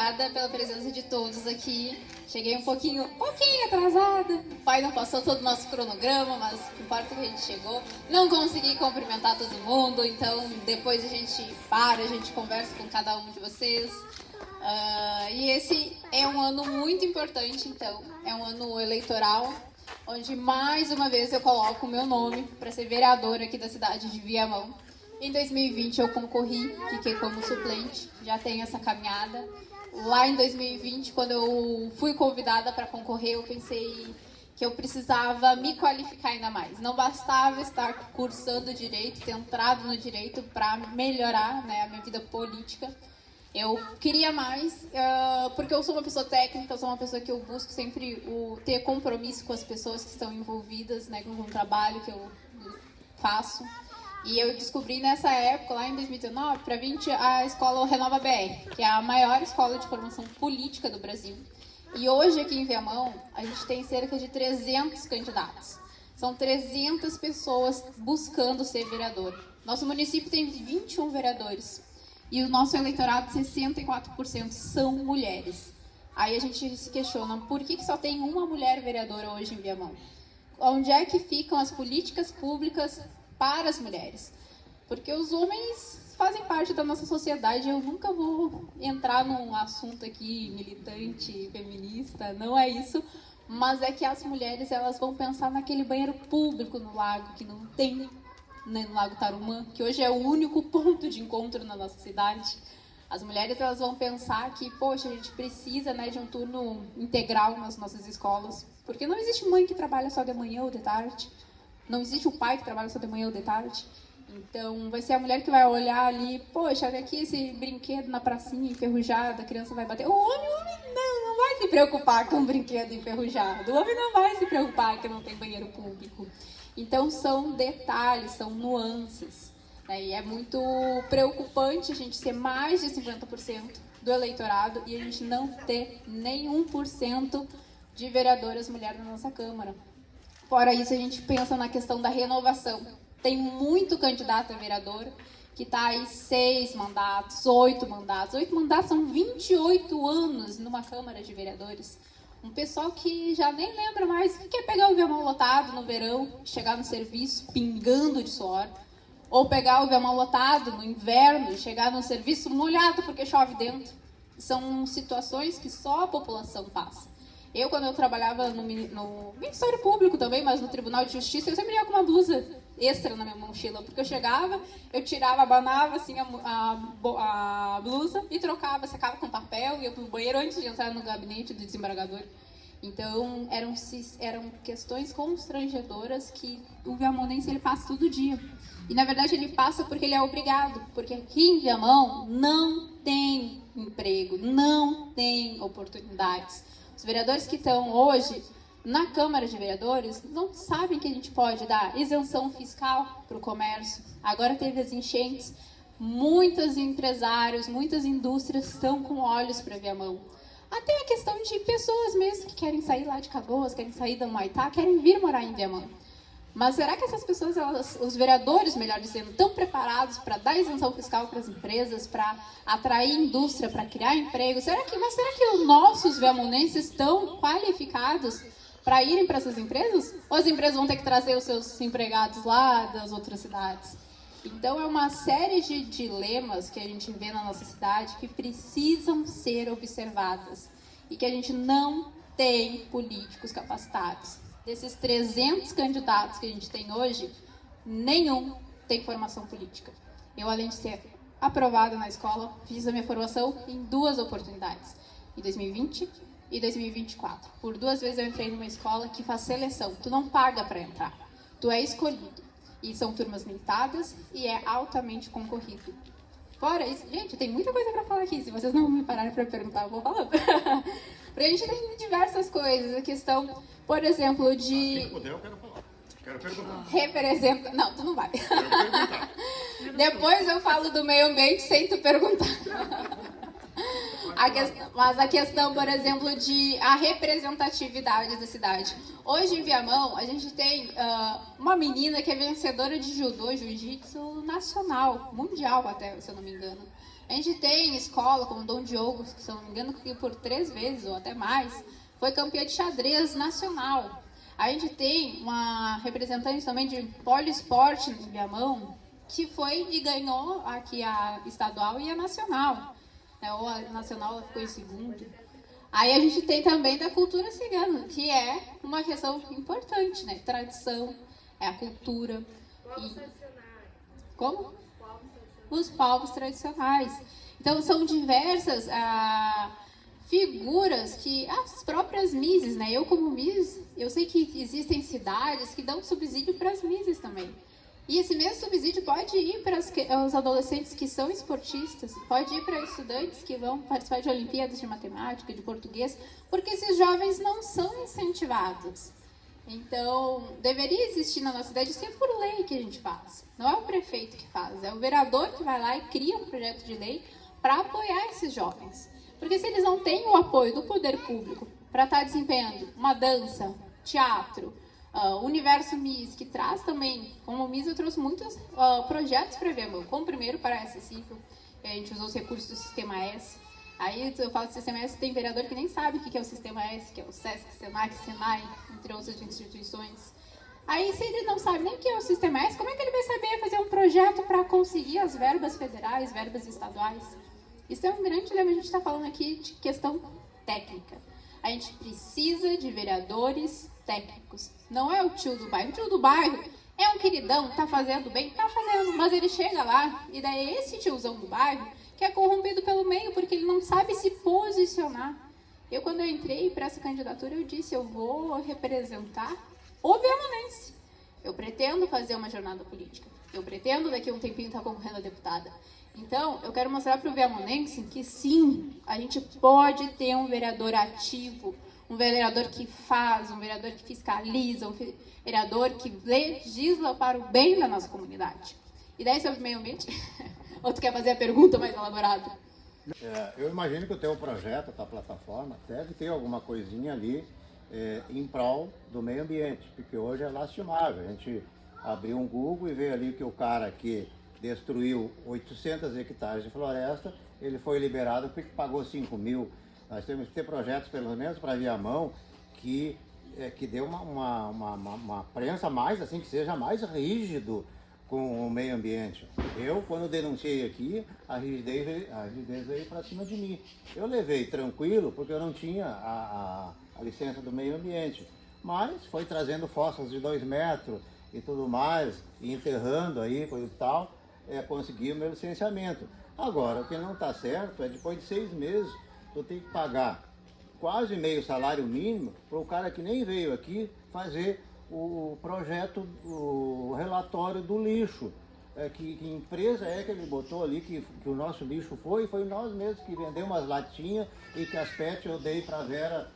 obrigada pela presença de todos aqui. Cheguei um pouquinho atrasada. O pai não passou todo o nosso cronograma, mas o que importa é que a gente chegou. Não consegui cumprimentar todo mundo, então depois a gente a gente conversa com cada um de vocês. E esse é um ano muito importante, então. É um ano eleitoral, onde mais uma vez eu coloco o meu nome para ser vereadora aqui da cidade de Viamão. Em 2020 eu concorri, fiquei como suplente, já tenho essa caminhada. Lá em 2020, quando eu fui convidada para concorrer, eu pensei que eu precisava me qualificar ainda mais. Não bastava estar cursando direito, ter entrado no direito para melhorar, né, a minha vida política. Eu queria mais, porque eu sou uma pessoa técnica, eu sou uma pessoa que eu busco sempre ter compromisso com as pessoas que estão envolvidas, né, com o trabalho que eu faço. E eu descobri nessa época, lá em 2019, para 20, a escola Renova BR, que é a maior escola de formação política do Brasil. E hoje aqui em Viamão, a gente tem cerca de 300 candidatos. São 300 pessoas buscando ser vereador. Nosso município tem 21 vereadores. E o nosso eleitorado, 64% são mulheres. Aí a gente se questiona, por que só tem uma mulher vereadora hoje em Viamão? Onde é que ficam as políticas públicas para as mulheres? Porque os homens fazem parte da nossa sociedade. Eu nunca vou entrar num assunto aqui militante, feminista, não é isso. Mas é que as mulheres, elas vão pensar naquele banheiro público no lago, que não tem, né, no Lago Tarumã, que hoje é o único ponto de encontro na nossa cidade. As mulheres, elas vão pensar que, poxa, a gente precisa, né, de um turno integral nas nossas escolas, porque não existe mãe que trabalha só de manhã ou de tarde, não existe o pai que trabalha só de manhã ou de tarde. Então, vai ser a mulher que vai olhar ali, poxa, olha aqui esse brinquedo na pracinha enferrujado, a criança vai bater. O homem não vai se preocupar com um brinquedo enferrujado, o homem não vai se preocupar que não tem banheiro público. Então, são detalhes, são nuances, né? E é muito preocupante a gente ser mais de 50% do eleitorado e a gente não ter nenhum por cento de vereadoras mulheres na nossa Câmara. Fora isso, a gente pensa na questão da renovação. Tem muito candidato a vereador que está aí 6 mandatos, 8 mandatos. 8 mandatos são 28 anos numa Câmara de Vereadores. Um pessoal que já nem lembra mais o que é pegar o Viamão lotado no verão, chegar no serviço pingando de suor, ou pegar o Viamão lotado no inverno e chegar no serviço molhado porque chove dentro. São situações que só a população passa. Eu, quando eu trabalhava no Ministério Público também, mas no Tribunal de Justiça, eu sempre ia com uma blusa extra na minha mochila, porque eu chegava, eu tirava, abanava assim a blusa e trocava, secava com papel, ia pro banheiro antes de entrar no gabinete do desembargador. Então, eram questões constrangedoras que o viamonense ele passa todo dia. E, na verdade, ele passa porque ele é obrigado, porque aqui em Viamão não tem emprego, não tem oportunidades. Os vereadores que estão hoje na Câmara de Vereadores não sabem que a gente pode dar isenção fiscal para o comércio. Agora teve as enchentes, muitos empresários, muitas indústrias estão com olhos para Viamão. Até a questão de pessoas mesmo que querem sair lá de Canoas, querem sair da Humaitá, querem vir morar em Viamão. Mas será que essas pessoas, os vereadores, melhor dizendo, estão preparados para dar isenção fiscal para as empresas, para atrair indústria, para criar emprego? Será que os nossos viamonenses estão qualificados para irem para essas empresas? Ou as empresas vão ter que trazer os seus empregados lá das outras cidades? Então, é uma série de dilemas que a gente vê na nossa cidade que precisam ser observadas e que a gente não tem políticos capacitados. Desses 300 candidatos que a gente tem hoje, nenhum tem formação política. Eu, além de ser aprovada na escola, fiz a minha formação em 2 oportunidades, em 2020 e 2024. Por 2 vezes eu entrei numa escola que faz seleção. Tu não paga para entrar, tu é escolhido. E são turmas limitadas e é altamente concorrido. Fora isso, gente, tem muita coisa para falar aqui. Se vocês não me pararem para perguntar, eu vou falando. Porque a gente tem diversas coisas. A questão, por exemplo, de... Se puder, eu quero falar. Quero perguntar. Representa... Não, tu não vai. Quero perguntar. Depois eu falo do meio ambiente sem tu perguntar. Mas a questão, por exemplo, de a representatividade da cidade. Hoje em Viamão, a gente tem uma menina que é vencedora de judô, jiu-jitsu nacional, mundial até, se eu não me engano. A gente tem escola como Dom Diogo, que se eu não me engano, que por 3 vezes ou até mais, foi campeã de xadrez nacional. A gente tem uma representante também de poliesporte no Viamão, que foi e ganhou aqui a estadual e a nacional. Ou a nacional ela ficou em segundo. Aí a gente tem também da cultura cigana, que é uma questão importante, né? Tradição, é a cultura. Povos tradicionais. Como? Povos tradicionais. Os povos tradicionais. Então são diversas figuras que as próprias Misses, né? Eu como Miss, eu sei que existem cidades que dão subsídio para as Misses também. E esse mesmo subsídio pode ir para os adolescentes que são esportistas, pode ir para estudantes que vão participar de Olimpíadas de Matemática, de Português, porque esses jovens não são incentivados. Então, deveria existir na nossa cidade, isso é por lei que a gente faz. Não é o prefeito que faz, é o vereador que vai lá e cria um projeto de lei para apoiar esses jovens. Porque se eles não têm o apoio do poder público para estar desempenhando uma dança, teatro, Universo Miss, que traz também, como Miss eu trouxe muitos projetos para Viamão, como o primeiro para acessível, a gente usou os recursos do Sistema S. Aí eu falo do Sistema S, tem vereador que nem sabe o que é o Sistema S, que é o SESC, SENAC, SENAI, entre outras instituições. Aí se ele não sabe nem o que é o Sistema S, como é que ele vai saber fazer um projeto para conseguir as verbas federais, verbas estaduais? Isso é um grande dilema, a gente está falando aqui de questão técnica. A gente precisa de vereadores técnicos. Não é o tio do bairro. O tio do bairro é um queridão, tá fazendo bem? Tá fazendo, mas ele chega lá e daí é esse tiozão do bairro que é corrompido pelo meio porque ele não sabe se posicionar. Quando eu entrei para essa candidatura, eu disse, eu vou representar o viamonense. Eu pretendo fazer uma jornada política. Eu pretendo daqui a um tempinho estar concorrendo a deputada. Então, eu quero mostrar para o viamonense que sim, a gente pode ter um vereador ativo, um vereador que faz, um vereador que fiscaliza, um vereador que legisla para o bem da nossa comunidade. E daí sobre o meio ambiente? Ou tu quer fazer a pergunta mais elaborada? Eu imagino que o teu projeto, a tua plataforma, deve ter alguma coisinha ali em prol do meio ambiente, porque hoje é lastimável. A gente abriu um Google e vê ali que o cara que destruiu 800 hectares de floresta, ele foi liberado porque pagou 5 mil. Nós temos que ter projetos, pelo menos para Viamão, que dê uma prensa mais, assim, que seja mais rígido com o meio ambiente. Eu, quando denunciei aqui, a rigidez veio para cima de mim. Eu levei tranquilo, porque eu não tinha a licença do meio ambiente. Mas foi trazendo fossas de 2 metros e tudo mais, e enterrando aí, coisa e tal, consegui o meu licenciamento. Agora, o que não está certo é depois de 6 meses, tu tem que pagar quase meio salário mínimo para o cara que nem veio aqui fazer o projeto, o relatório do lixo. Que empresa é que ele botou ali que o nosso lixo foi nós mesmos que vendemos umas latinhas e que as PET eu dei para a Vera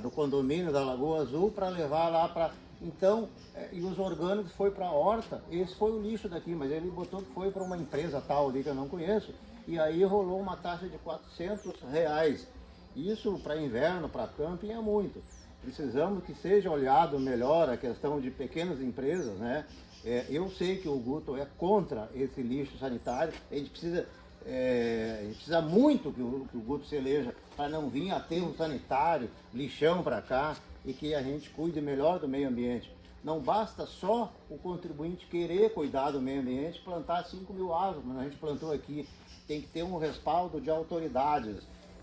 do condomínio da Lagoa Azul para levar lá para... Então, e os orgânicos foi para a horta, esse foi o lixo daqui, mas ele botou que foi para uma empresa tal ali que eu não conheço, e aí rolou uma taxa de R$400. Isso para inverno, para camping é muito. Precisamos que seja olhado melhor a questão de pequenas empresas, né? Eu sei que o Guto é contra esse lixo sanitário, a gente precisa muito que o Guto se eleja para não vir aterro sanitário, lixão para cá e que a gente cuide melhor do meio ambiente. Não basta só o contribuinte querer cuidar do meio ambiente, plantar 5 mil árvores, mas a gente plantou aqui. Tem que ter um respaldo de autoridades.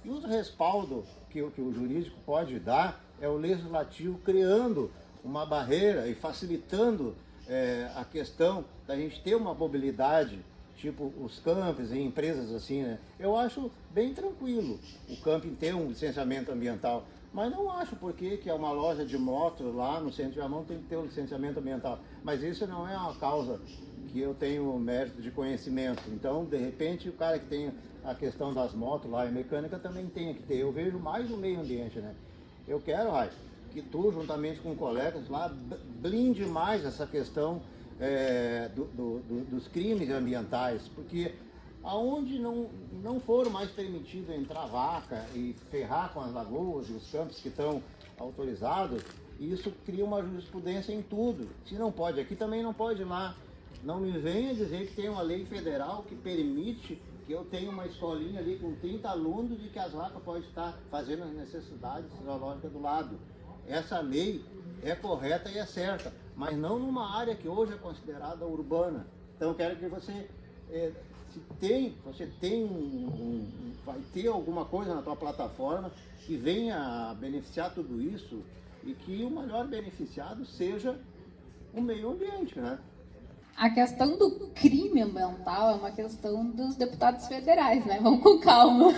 E o respaldo que o jurídico pode dar é o legislativo criando uma barreira e facilitando a questão da gente ter uma mobilidade, tipo os campos e empresas assim, né? Eu acho bem tranquilo o camping ter um licenciamento ambiental, mas não acho porque que é uma loja de moto lá no centro de Viamão tem que ter um licenciamento ambiental. Mas isso não é uma causa que eu tenho mérito de conhecimento. Então, de repente, o cara que tem a questão das motos lá e mecânica também tem que ter. Eu vejo mais o meio ambiente, né? Eu quero, Rai, que tu, juntamente com colegas lá, blinde mais essa questão dos crimes ambientais, porque aonde não for mais permitido entrar vaca e ferrar com as lagoas e os campos que estão autorizados, isso cria uma jurisprudência em tudo. Se não pode aqui, também não pode lá. Não me venha dizer que tem uma lei federal que permite que eu tenho uma escolinha ali com 30 alunos e que as vacas podem estar fazendo as necessidades fisiológicas do lado. Essa lei é correta e é certa, mas não numa área que hoje é considerada urbana. Então eu quero que você, vai ter alguma coisa na tua plataforma que venha a beneficiar tudo isso e que o maior beneficiado seja o meio ambiente, né? A questão do crime ambiental é uma questão dos deputados federais, né? Vamos com calma.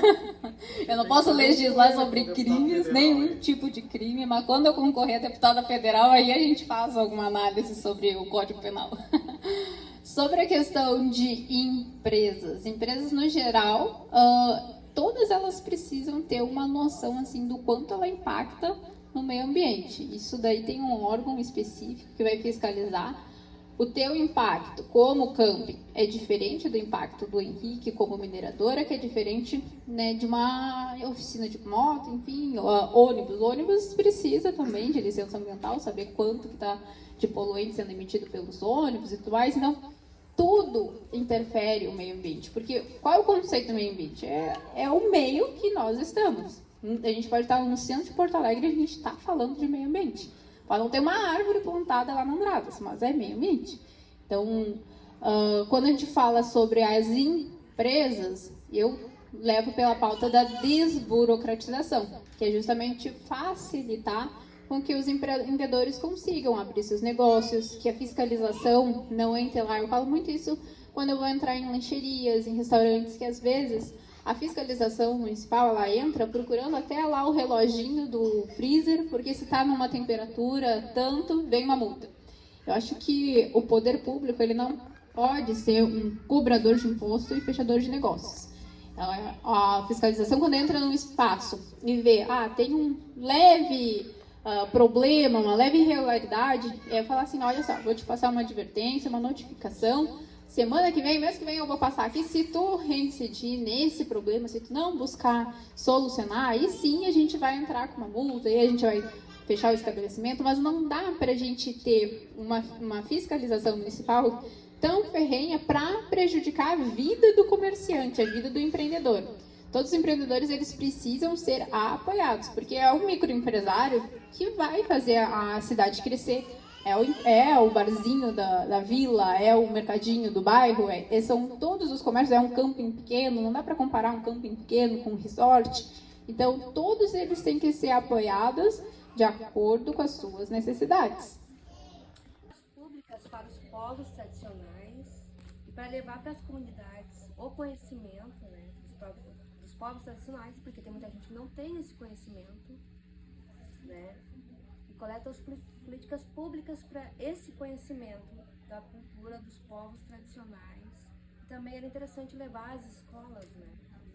Eu não posso legislar sobre crimes, nenhum tipo de crime, mas quando eu concorrer a deputada federal, aí a gente faz alguma análise sobre o Código Penal. Sobre a questão de empresas no geral, todas elas precisam ter uma noção assim do quanto ela impacta no meio ambiente. Isso daí tem um órgão específico que vai fiscalizar. O teu impacto como camping é diferente do impacto do Henrique como mineradora, que é diferente, né, de uma oficina de moto, enfim, ônibus. Ônibus precisa também de licença ambiental, saber quanto que está de poluente sendo emitido pelos ônibus e tudo mais. Então, tudo interfere o meio ambiente. Porque qual é o conceito do meio ambiente? É o meio que nós estamos. A gente pode estar no centro de Porto Alegre e a gente está falando de meio ambiente. Pode não ter uma árvore plantada lá na Andradas, mas é meio ambiente. Então, quando a gente fala sobre as empresas, eu levo pela pauta da desburocratização, que é justamente facilitar com que os empreendedores consigam abrir seus negócios, que a fiscalização não entre lá. Eu falo muito isso quando eu vou entrar em lancherias, em restaurantes, que às vezes a fiscalização municipal, ela entra procurando até lá o reloginho do freezer, porque se está numa temperatura tanto, vem uma multa. Eu acho que o poder público, ele não pode ser um cobrador de imposto e fechador de negócios. A fiscalização, quando entra num espaço e vê, tem um leve problema, uma leve irregularidade, é falar assim, olha só, vou te passar uma advertência, uma notificação. Semana que vem, mês que vem eu vou passar aqui, se tu reincidir nesse problema, se tu não buscar solucionar, aí sim a gente vai entrar com uma multa, aí a gente vai fechar o estabelecimento, mas não dá para a gente ter uma fiscalização municipal tão ferrenha para prejudicar a vida do comerciante, a vida do empreendedor. Todos os empreendedores, eles precisam ser apoiados, porque é o microempresário que vai fazer a cidade crescer. É o barzinho da vila, é o mercadinho do bairro, são todos os comércios, é um camping pequeno, não dá para comparar um camping pequeno com um resort. Então, todos eles têm que ser apoiados de acordo com as suas necessidades. Públicas para os povos tradicionais e para levar para as comunidades o conhecimento, né, dos povos tradicionais, porque tem muita gente que não tem esse conhecimento, né? Coleta as políticas públicas para esse conhecimento da cultura dos povos tradicionais. Também era interessante levar às escolas, né?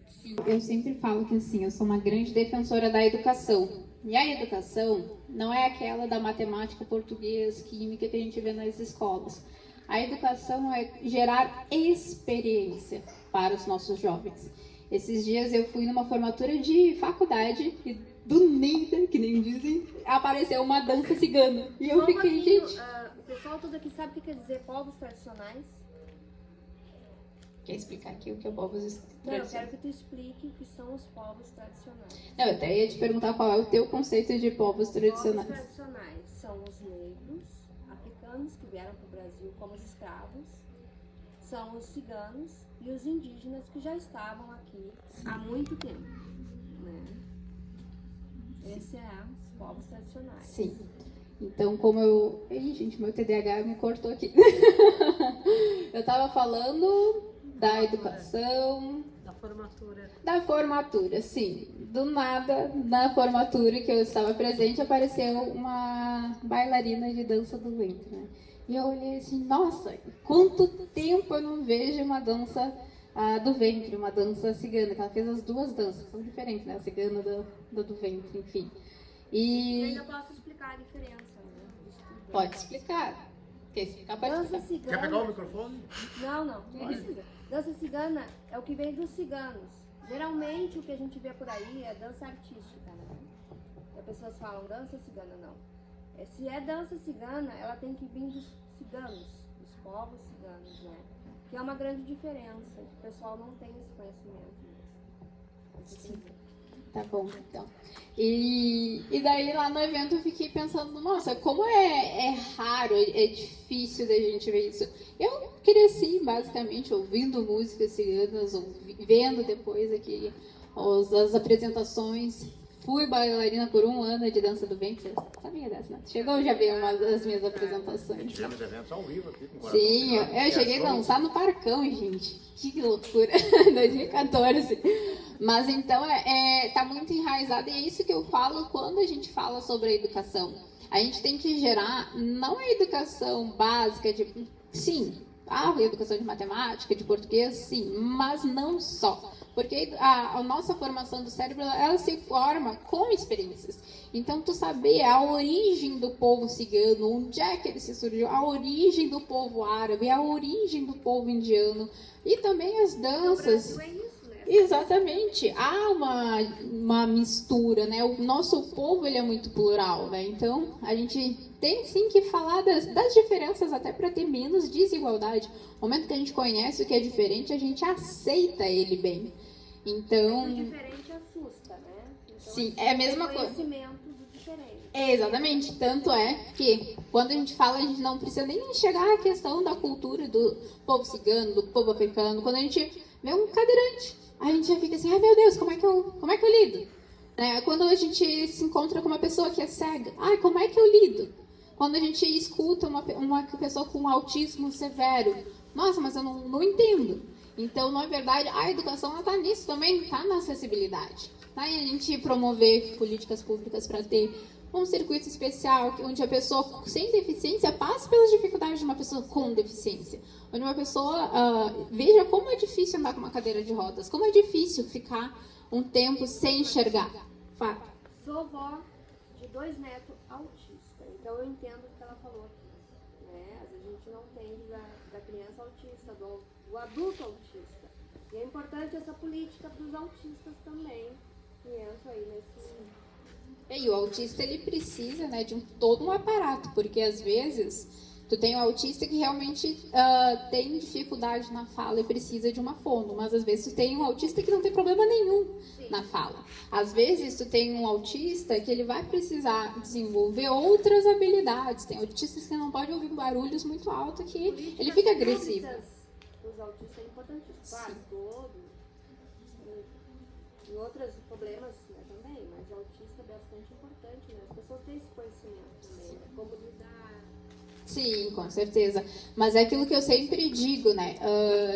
Sim, eu sempre falo que assim, eu sou uma grande defensora da educação. E a educação não é aquela da matemática, português, química que a gente vê nas escolas. A educação é gerar experiência para os nossos jovens. Esses dias eu fui numa formatura de faculdade e do nada, que nem dizem, apareceu uma dança cigana. E eu fiquei, gente... o pessoal todo aqui sabe o que quer dizer povos tradicionais? Quer explicar aqui o que é povos tradicionais? Não, eu quero que tu explique o que são os povos tradicionais. Não, eu até ia te perguntar qual é o teu conceito de povos tradicionais. Povos tradicionais são os negros, africanos que vieram para o Brasil como escravos, são os ciganos e os indígenas que já estavam aqui há muito tempo, né? Esse é os povos tradicionais. Sim. Então, como eu... Ih, gente, meu TDAH me cortou aqui. Eu tava falando da educação... Da formatura, sim. Do nada, na formatura que eu estava presente, apareceu uma bailarina de dança do ventre, né? E eu olhei assim, nossa, quanto tempo eu não vejo uma dança do ventre, uma dança cigana, que ela fez as duas danças, são diferentes, né? A cigana do ventre, enfim. E ainda posso explicar a diferença, né? Pode explicar. Quer explicar? Pode Dança explicar. cigana... Quer pegar o microfone? Não precisa. Dança cigana é o que vem dos ciganos. Geralmente o que a gente vê por aí é dança artística, né? E as pessoas falam dança cigana, não. Se é dança cigana, ela tem que vir dos ciganos, dos povos ciganos, né? Que é uma grande diferença, que o pessoal não tem esse conhecimento. Tá bom, então. E daí lá no evento eu fiquei pensando, nossa, como é raro, é difícil da gente ver isso. Eu cresci basicamente ouvindo músicas ciganas, vendo depois aqui as apresentações. Fui bailarina por 1 ano de dança do ventre. Você sabia dessa, né? Chegou já ver uma das minhas apresentações. Tivemos eventos ao vivo aqui com o Coração Sim, Fechado. eu cheguei a dançar no Parcão, gente. Que loucura. 2014. Mas então, tá muito enraizado e é isso que eu falo quando a gente fala sobre a educação. A gente tem que gerar, não a educação básica de... Sim, a educação de matemática, de português, sim, mas não só. Porque a nossa formação do cérebro, ela se forma com experiências. Então, tu saber a origem do povo cigano, onde é que ele se surgiu, a origem do povo árabe, a origem do povo indiano e também as danças. O Brasil é isso, né? Exatamente. Há uma mistura, né? O nosso povo, ele é muito plural, né? Então, a gente tem sim que falar das diferenças até para ter menos desigualdade. No momento que a gente conhece o que é diferente, a gente aceita ele bem. Então... O diferente assusta, né? Então, sim, é a mesma coisa. Conhecimento do diferente. Exatamente, tanto é que quando a gente fala, a gente não precisa nem enxergar a questão da cultura do povo cigano, do povo africano. Quando a gente vê um cadeirante, a gente já fica assim, ai meu Deus, como é que eu lido? Quando a gente se encontra com uma pessoa que é cega, ai, como é que eu lido? Quando a gente escuta uma pessoa com autismo severo, nossa, mas eu não entendo. Então, na verdade, a educação está nisso também, está na acessibilidade. Tá? E a gente promover políticas públicas para ter um circuito especial, onde a pessoa sem deficiência passe pelas dificuldades de uma pessoa com deficiência. Onde uma pessoa veja como é difícil andar com uma cadeira de rodas, como é difícil ficar um tempo sem enxergar. Fato. Sou vó de 2 netos autistas, então eu entendo o que ela falou aqui. Né? Às vezes a gente não entende da criança autista, do adulto autista. E é importante essa política para os autistas também, que entram aí nesse... E o autista, ele precisa, né, de todo um aparato, porque às vezes tu tem um autista que realmente tem dificuldade na fala e precisa de uma fono, mas às vezes tu tem um autista que não tem problema nenhum na fala. Às vezes tu tem um autista que ele vai precisar desenvolver outras habilidades. Tem autistas que não podem ouvir barulhos muito altos que ele fica agressivo. Os autistas é importantíssimo, claro, Sim. todos, em outros problemas, né, também, mas o autista é bastante importante, né? As pessoas têm esse conhecimento também, né? Como lidar. Sim, com certeza. Mas é aquilo que eu sempre digo, né?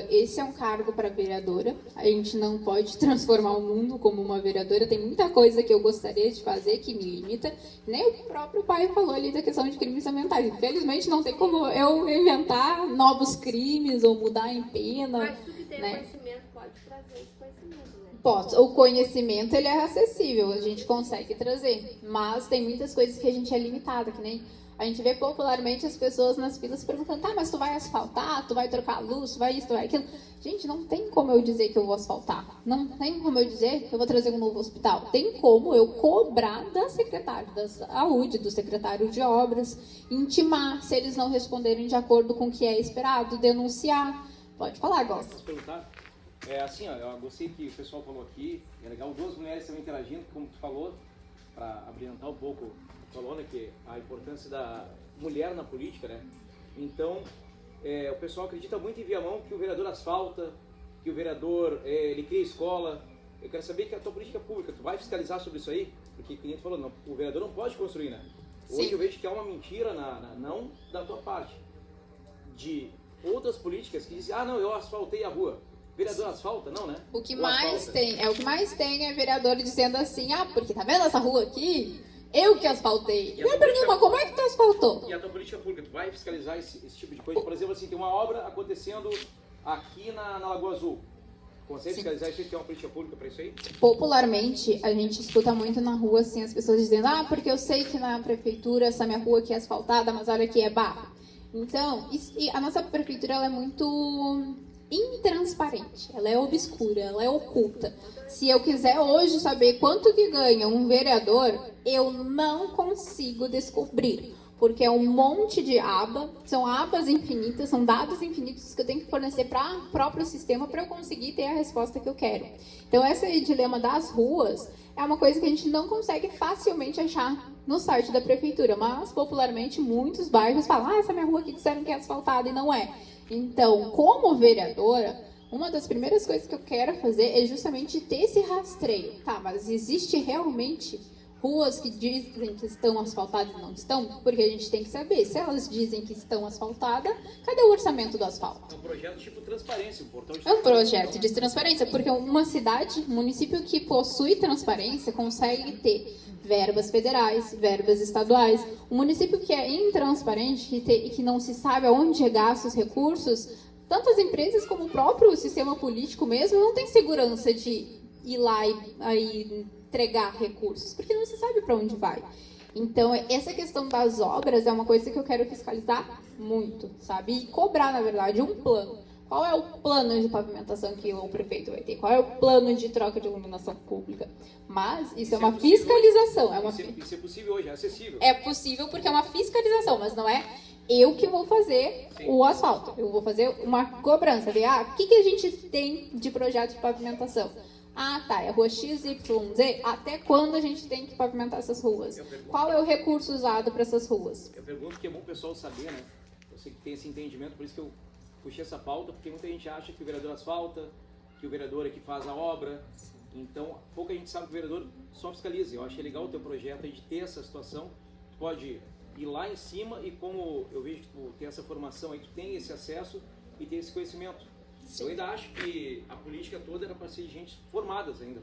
Esse é um cargo para vereadora. A gente não pode transformar o mundo como uma vereadora. Tem muita coisa que eu gostaria de fazer que me limita. Nem o próprio pai falou ali da questão de crimes ambientais. Infelizmente, não tem como eu inventar novos crimes ou mudar em pena. Mas tu que tem né? conhecimento pode trazer esse conhecimento, né? Posso. O conhecimento, ele é acessível, a gente consegue trazer. Mas tem muitas coisas que a gente é limitado, que nem a gente vê popularmente as pessoas nas filas perguntando, tá, mas tu vai asfaltar, tu vai trocar a luz, tu vai isso, tu vai aquilo. Gente, não tem como eu dizer que eu vou asfaltar. Não tem como eu dizer que eu vou trazer um novo hospital. Tem como eu cobrar da secretária da saúde, do secretário de obras, intimar, se eles não responderem de acordo com o que é esperado, denunciar. Pode falar, Gosta. Posso perguntar? Assim, ó, eu gostei que o pessoal falou aqui, é legal, 2 mulheres também interagindo, como tu falou, para abrilhantar um pouco, falou, né, que a importância da mulher na política, né? Então, o pessoal acredita muito em Viamão que o vereador asfalta, que o vereador, ele cria escola. Eu quero saber que a tua política pública, tu vai fiscalizar sobre isso aí? Porque o cliente falou, não, o vereador não pode construir, né? Hoje Sim. eu vejo que há uma mentira, não da tua parte, de outras políticas que dizem, não, eu asfaltei a rua. Vereador asfalta? Não, né? O que Ou mais asfalta. tem, o que mais tem é vereador dizendo assim, porque tá vendo essa rua aqui? Eu que asfaltei. E a Eu tua pergunto, política- mas como é que tu asfaltou? E a tua política pública, tu vai fiscalizar esse tipo de coisa? Por exemplo, assim, tem uma obra acontecendo aqui na Lagoa Azul. Consegue Sim. fiscalizar isso aí? Tem uma política pública para isso aí? Popularmente, a gente escuta muito na rua, assim, as pessoas dizendo, porque eu sei que na prefeitura essa minha rua aqui é asfaltada, mas olha aqui, é barro. Então, e a nossa prefeitura, ela é muito intransparente, ela é obscura, ela é oculta. Se eu quiser hoje saber quanto que ganha um vereador, eu não consigo descobrir. porque é um monte de aba, são abas infinitas, são dados infinitos que eu tenho que fornecer para o próprio sistema para eu conseguir ter a resposta que eu quero. Então, esse dilema das ruas é uma coisa que a gente não consegue facilmente achar no site da prefeitura, mas popularmente muitos bairros falam, essa minha rua aqui disseram que é asfaltada e não é. Então, como vereadora, uma das primeiras coisas que eu quero fazer é justamente ter esse rastreio. Tá, mas existe realmente ruas que dizem que estão asfaltadas e não estão? Porque a gente tem que saber, se elas dizem que estão asfaltadas, cadê o orçamento do asfalto? É um projeto tipo transparência, um portal de É um projeto de transparência, porque uma cidade, um município que possui transparência, consegue ter verbas federais, verbas estaduais. Um município que é intransparente e que não se sabe aonde é gasto os recursos, tanto as empresas como o próprio sistema político mesmo não tem segurança de ir lá e entregar recursos, porque não se sabe para onde vai. Então, essa questão das obras é uma coisa que eu quero fiscalizar muito, sabe? E cobrar, na verdade, um plano. Qual é o plano de pavimentação que o prefeito vai ter? Qual é o plano de troca de iluminação pública? Mas isso é uma fiscalização. Isso é possível hoje, é acessível. É possível porque é uma fiscalização, mas não é eu que vou fazer o asfalto. Eu vou fazer uma cobrança. O que a gente tem de projeto de pavimentação? Tá, é rua XYZ. Até quando a gente tem que pavimentar essas ruas? Qual é o recurso usado para essas ruas? Eu pergunto que é bom o pessoal saber, né? Eu sei que tem esse entendimento, por isso que eu puxei essa pauta, porque muita gente acha que o vereador asfalta, que o vereador é que faz a obra. Então, pouca gente sabe que o vereador só fiscaliza. Eu achei legal o teu projeto aí de ter essa situação. Tu pode ir lá em cima e, como eu vejo que tu tem essa formação aí, tu tem esse acesso e tem esse conhecimento. Eu ainda acho que a política toda era para ser gente formadas ainda,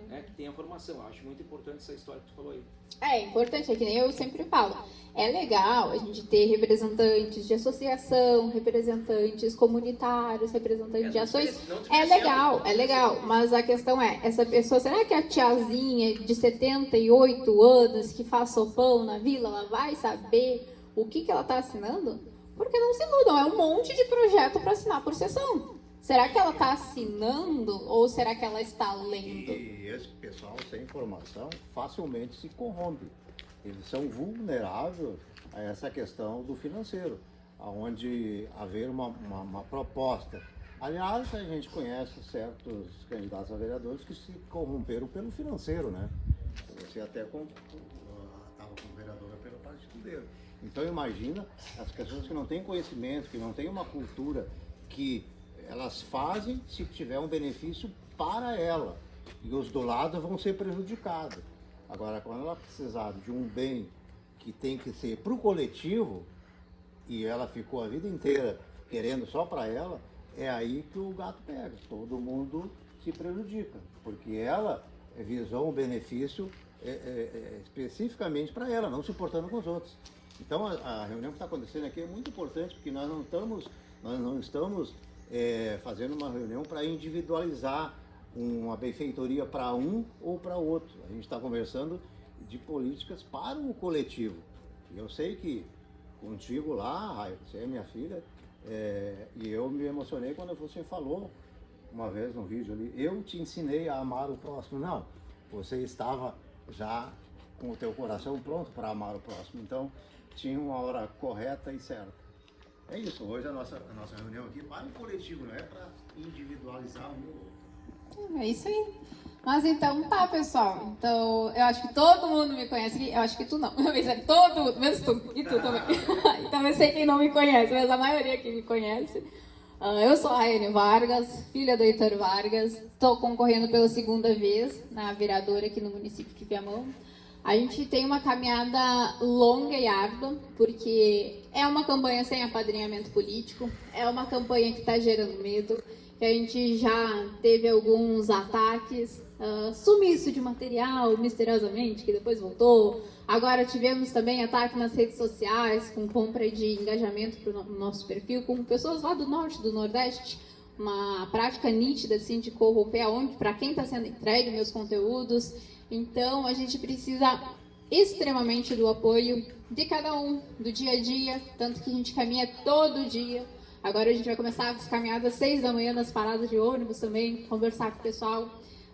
né, que tenha formação. Eu acho muito importante essa história que tu falou aí. É importante, é que nem eu sempre falo. É legal a gente ter representantes de associação, representantes comunitários, representantes de ações. É legal. Mas a questão é, essa pessoa, será que a tiazinha de 78 anos que faz sopão na vila, ela vai saber o que ela está assinando? Porque não se iludam, é um monte de projeto para assinar por sessão. Será que ela está assinando ou será que ela está lendo? E esse pessoal sem informação facilmente se corrompe. Eles são vulneráveis a essa questão do financeiro, onde haver uma proposta. Aliás, a gente conhece certos candidatos a vereadores que se corromperam pelo financeiro, né? Você até estava como vereadora pelo partido dele. Então imagina as pessoas que não têm conhecimento, que não têm uma cultura, que elas fazem se tiver um benefício para ela e os do lado vão ser prejudicados. Agora, quando ela precisar de um bem que tem que ser para o coletivo e ela ficou a vida inteira querendo só para ela, é aí que o gato pega. Todo mundo se prejudica, porque ela visou um benefício especificamente para ela, não se importando com os outros. Então, a reunião que está acontecendo aqui é muito importante, porque nós não estamos fazendo uma reunião para individualizar uma benfeitoria para um ou para outro. A gente está conversando de políticas para o coletivo. E eu sei que contigo lá, Raia, você é minha filha, e eu me emocionei quando você falou uma vez no vídeo ali, eu te ensinei a amar o próximo. Não, você estava já com o teu coração pronto para amar o próximo. Então, tinha uma hora correta e certa. É isso, hoje a nossa reunião aqui para o coletivo, não é para individualizar um ou outro. É isso aí. Mas então tá, pessoal. Então, eu acho que todo mundo me conhece aqui. Eu acho que tu não. Mas todo mundo, menos tu. E tu também. Então eu sei quem não me conhece, mas a maioria aqui me conhece. Eu sou a Raiane Vargas, filha do Heitor Vargas. Estou concorrendo pela segunda vez na vereadora aqui no município de Viamão. A gente tem uma caminhada longa e árdua, porque é uma campanha sem apadrinhamento político, é uma campanha que está gerando medo, que a gente já teve alguns ataques, sumiço de material, misteriosamente, que depois voltou. Agora tivemos também ataque nas redes sociais, com compra de engajamento para o nosso perfil, com pessoas lá do norte, do nordeste, uma prática nítida assim, de corromper para quem está sendo entregue meus conteúdos. Então, a gente precisa extremamente do apoio de cada um, do dia a dia, tanto que a gente caminha todo dia. Agora a gente vai começar as caminhadas às 6 da manhã nas paradas de ônibus também, conversar com o pessoal.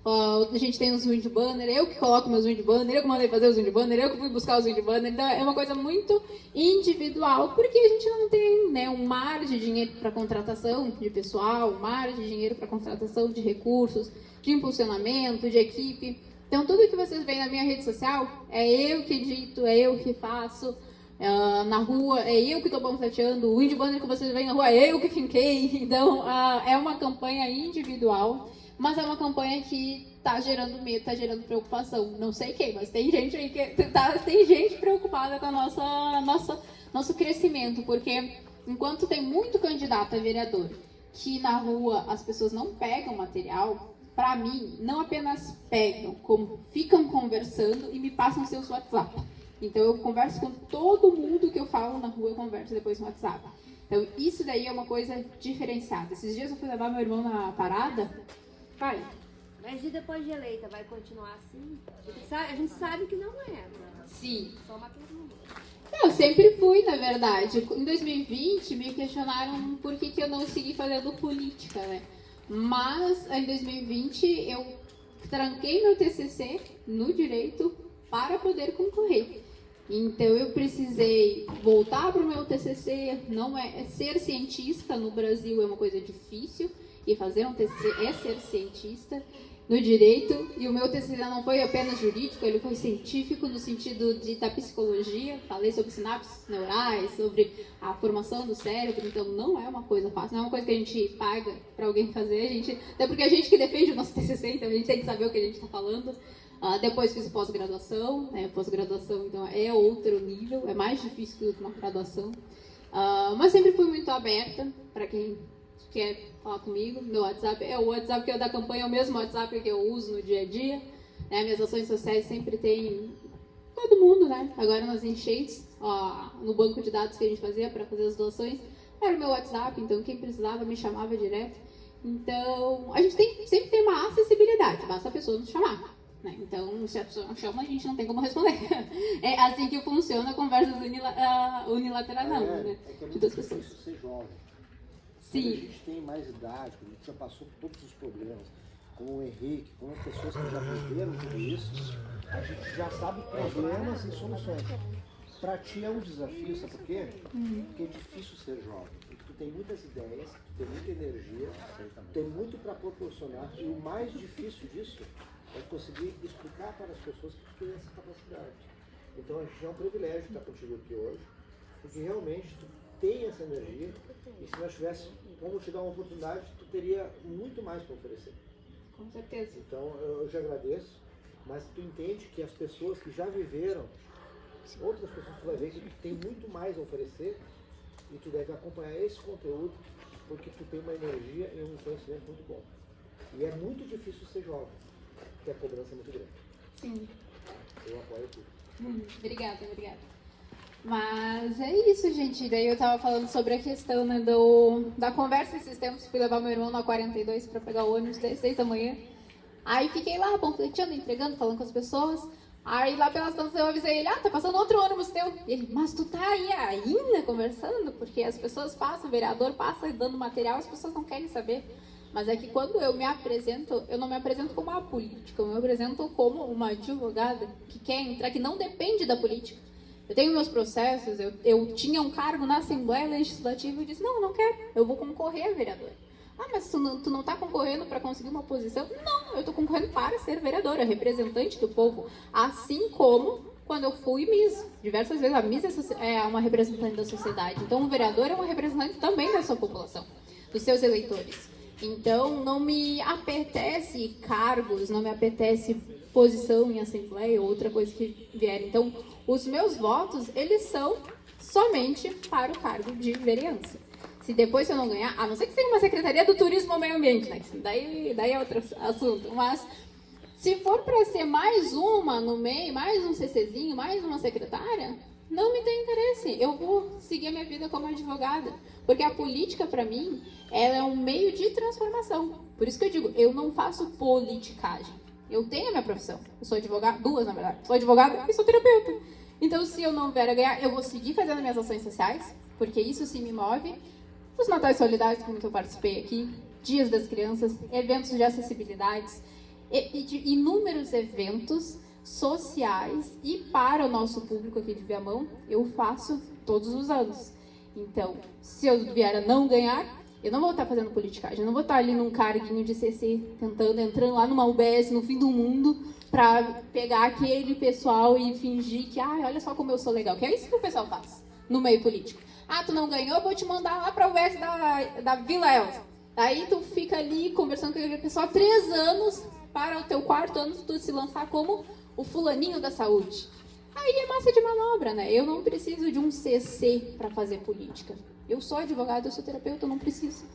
A gente tem os wind banner, eu que coloco meus wind banner, eu que mandei fazer os wind banner, eu que fui buscar os wind banner. Então é uma coisa muito individual, porque a gente não tem, né, um mar de dinheiro para contratação de pessoal, um mar de dinheiro para contratação de recursos, de impulsionamento, de equipe. Então tudo que vocês veem na minha rede social é eu que edito, é eu que faço. Na rua, é eu que estou panfleteando, o wind banner que vocês veem na rua é eu que finquei. Então é uma campanha individual, mas é uma campanha que está gerando medo, está gerando preocupação. Não sei quem, mas tem gente aí que tem gente preocupada com a nosso crescimento, porque enquanto tem muito candidato a vereador que na rua as pessoas não pegam material, para mim, não apenas pegam, como ficam conversando e me passam seus WhatsApp. Então eu converso com todo mundo que eu falo na rua, eu converso depois no WhatsApp. Então isso daí é uma coisa diferenciada. Esses dias eu fui levar meu irmão na parada. Vai. Mas e depois de eleita, vai continuar assim? A gente sabe que não é, né? Sim. Só uma pergunta. Eu sempre fui, na verdade. Em 2020 me questionaram por que eu não segui fazendo política, né? Mas em 2020 eu tranquei meu TCC no direito para poder concorrer. Então eu precisei voltar para o meu TCC. Não é ser cientista no Brasil é uma coisa difícil, e fazer um TCC é ser cientista no direito. E o meu TCC não foi apenas jurídico, ele foi científico no sentido da psicologia. Falei sobre sinapses neurais, sobre a formação do cérebro. Então não é uma coisa fácil, não é uma coisa que a gente paga para alguém fazer. Até porque a gente que defende o nosso TCC, então a gente tem que saber o que a gente está falando. Depois fiz pós-graduação, né? Pós-graduação então é outro nível, é mais difícil que uma graduação. Mas sempre fui muito aberta para quem quer falar comigo. Meu WhatsApp é o WhatsApp que eu da campanha, é o mesmo WhatsApp que eu uso no dia a dia. Né? Minhas ações sociais sempre tem todo mundo, né? Agora nas enchentes, no banco de dados que a gente fazia para fazer as doações, era o meu WhatsApp, então quem precisava me chamava direto. Então a gente sempre tem uma acessibilidade, basta a pessoa nos chamar. Então, se a pessoa não chama, a gente não tem como responder. É assim que funciona conversas unilaterais, não, né? É que é De muito duas difícil pessoas. ser jovem. Sim. Quando a gente tem mais idade, quando a gente já passou por todos os problemas, como o Henrique, como as pessoas que já viveram tudo isso, a gente já sabe problemas e soluções. Para ti é um desafio, sabe por quê? Porque é difícil ser jovem. Porque tu tem muitas ideias, tu tem muita energia, tu tem muito para proporcionar, e o mais difícil disso é conseguir explicar para as pessoas que tu tem essa capacidade. Então a gente é um privilégio estar contigo aqui hoje, porque realmente tu tem essa energia, e se nós tivéssemos como te dar uma oportunidade, tu teria muito mais para oferecer. Com certeza. Então eu te agradeço, mas tu entende que as pessoas que já viveram, outras pessoas tu vai ver que tu tem muito mais a oferecer, e tu deve acompanhar esse conteúdo, porque tu tem uma energia e um conhecimento muito bom. E é muito difícil ser jovem, porque a cobrança é muito grande. Sim. Eu apoio tudo. Obrigada. Mas é isso, gente. Daí eu tava falando sobre a questão, né, da conversa esses tempos. Fui levar meu irmão na 42 para pegar o ônibus das 6 da manhã. Aí fiquei lá, panfleteando, entregando, falando com as pessoas. Aí lá pelas tantas eu avisei ele, tá passando outro ônibus teu. E ele, mas tu tá aí ainda conversando? Porque as pessoas passam, o vereador passa dando material, as pessoas não querem saber. Mas é que quando eu me apresento, eu não me apresento como uma política, eu me apresento como uma advogada que quer entrar, que não depende da política. Eu tenho meus processos, eu tinha um cargo na Assembleia Legislativa e disse, não quero, eu vou concorrer a vereador. Mas tu não tá concorrendo para conseguir uma posição? Não, eu tô concorrendo para ser vereadora, representante do povo. Assim como quando eu fui Miss, diversas vezes, a Miss é uma representante da sociedade. Então o vereador é uma representante também da sua população, dos seus eleitores. Então não me apetece cargos, não me apetece posição em assembleia ou outra coisa que vier. Então os meus votos, eles são somente para o cargo de vereança. Se depois eu não ganhar, a não ser que seja uma Secretaria do Turismo ou Meio Ambiente, né? Daí é outro assunto. Mas se for para ser mais uma no meio, mais um CCzinho, mais uma secretária, não me tem interesse. Eu vou seguir a minha vida como advogada. Porque a política, para mim, ela é um meio de transformação. Por isso que eu digo, eu não faço politicagem. Eu tenho a minha profissão. Eu sou advogada, duas na verdade. Sou advogada e sou terapeuta. Então, se eu não vier a ganhar, eu vou seguir fazendo minhas ações sociais, porque isso sim me move. Os Natais Solidários, como eu participei aqui, Dias das Crianças, eventos de acessibilidades, e de inúmeros eventos sociais e para o nosso público aqui de Viamão, eu faço todos os anos. Então, se eu vier a não ganhar, eu não vou estar fazendo politicagem, eu não vou estar ali num carguinho de CC, entrando lá numa UBS no fim do mundo, para pegar aquele pessoal e fingir que, olha só como eu sou legal, que é isso que o pessoal faz no meio político. Tu não ganhou, eu vou te mandar lá para a UBS da Vila Elza. Aí tu fica ali conversando com aquele pessoal 3 anos, para o teu 4º ano tu se lançar como o fulaninho da saúde. Aí é massa de manobra, né? Eu não preciso de um CC para fazer política. Eu sou advogada, eu sou terapeuta, eu não preciso.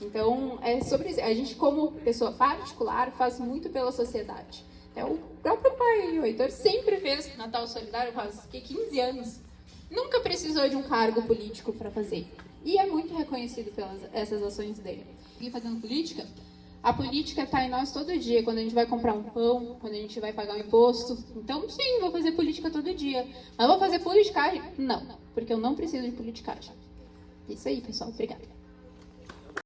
Então, é sobre isso. A gente, como pessoa particular, faz muito pela sociedade. O próprio pai, o Heitor, sempre fez Natal Solidário, faz 15 anos. Nunca precisou de um cargo político para fazer. E é muito reconhecido pelas essas ações dele. E fazendo política, a política está em nós todo dia, quando a gente vai comprar um pão, quando a gente vai pagar um imposto. Então, sim, vou fazer política todo dia. Mas vou fazer politicagem? Não, porque eu não preciso de politicagem. Isso aí, pessoal. Obrigada.